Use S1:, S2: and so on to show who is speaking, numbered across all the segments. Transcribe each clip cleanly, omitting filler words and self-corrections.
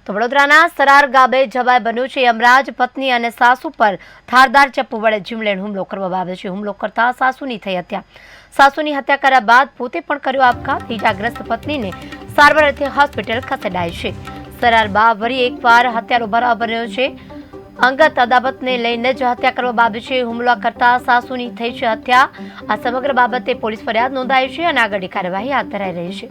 S1: તો વડોદરાના સરાર ગામે જવાય બન્યું છે યમરાજ પત્ની અને સાસુ પર ધારદાર ચપ્પુ વડે જીવલેણ હુમલો કરવામાં આવ્યો છે। હુમલો કરતા સાસુની થઈ હત્યા। સાસુની હત્યા કર્યા બાદ પોતે પણ કર્યો આપઘાત। ઈજાગ્રસ્ત પત્નીને સારવાર અર્થે હોસ્પિટલ ખસેડાઈ છે। સરાર બા વળી એકવાર હત્યાનો બનાવ બન્યો છે। અંગત અદાવતને લઈને જ હત્યા કરવામાં આવી છે। હુમલો કરતા સાસુની થઈ છે હત્યા। આ સમગ્ર બાબતે પોલીસ ફરિયાદ નોંધાઈ છે અને આગળની કાર્યવાહી હાથ ધરાઈ રહી છે।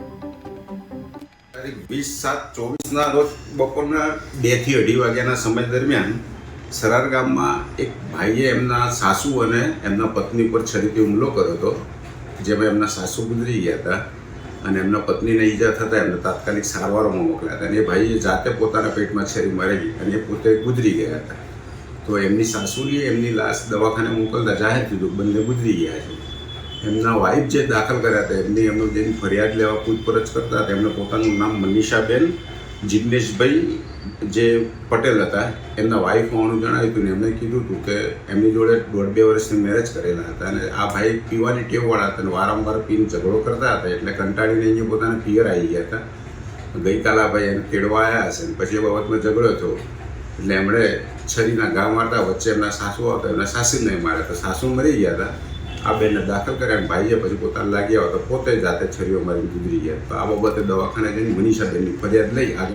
S2: 20/7/24 રોજ બપોરના 2 થી 2:30 વાગ્યાના સમય દરમિયાન સરાર ગામમાં એક ભાઈએ એમના સાસુ અને એમના પત્ની પર છરીથી હુમલો કર્યો હતો, જેમાં એમના સાસુ ગુજરી ગયા હતા અને એમના પત્નીને ઈજા થતાં એમને તાત્કાલિક સારવારમાં મોકલ્યા હતા અને એ ભાઈએ જાતે પોતાના પેટમાં છરી મારી અને એ પોતે ગુજરી ગયા હતા। તો એમની સાસુએ એમની લાશ દવાખાને મોકલતા જાહેર કીધું બંને ગુજરી ગયા છે। એમના વાઇફ જે દાખલ કર્યા હતા એમનું જેની ફરિયાદ લેવા પૂછપરછ કરતા હતા એમને પોતાનું નામ મનીષાબેન જિગ્નેશભાઈ જે પટેલ હતા, એમના વાઇફ હોવાનું જણાવ્યું હતું ને એમને કીધું હતું કે એમની જોડે 1.5-2 વર્ષની મેરેજ કરેલા હતા અને આ ભાઈ પીવાની ટેવવાળા હતા અને વારંવાર પીને ઝઘડો કરતા હતા એટલે કંટાળીને અહીંયા પોતાના પિયર આવી ગયા હતા। ગઈકાલે આ ભાઈ એને તેડવા આવ્યા હશે અને પછી એ બાબતમાં ઝઘડો થયો એટલે એમણે છરીના ઘા મારતા વચ્ચે એમના સાસુ આવતા એમના સાસુને માર્યા તો સાસુ મરી ગયા હતા। આ બેનને દાખલ કર્યા અને ભાઈએ પછી પોતાને લાગ્યા હોય તો પોતે જાતે છરીઓ મારીને ગુજરી ગયા। તો આ બાબતે દવાખાને જઈને મનીષાબેનની ફરિયાદ લઈ આગળ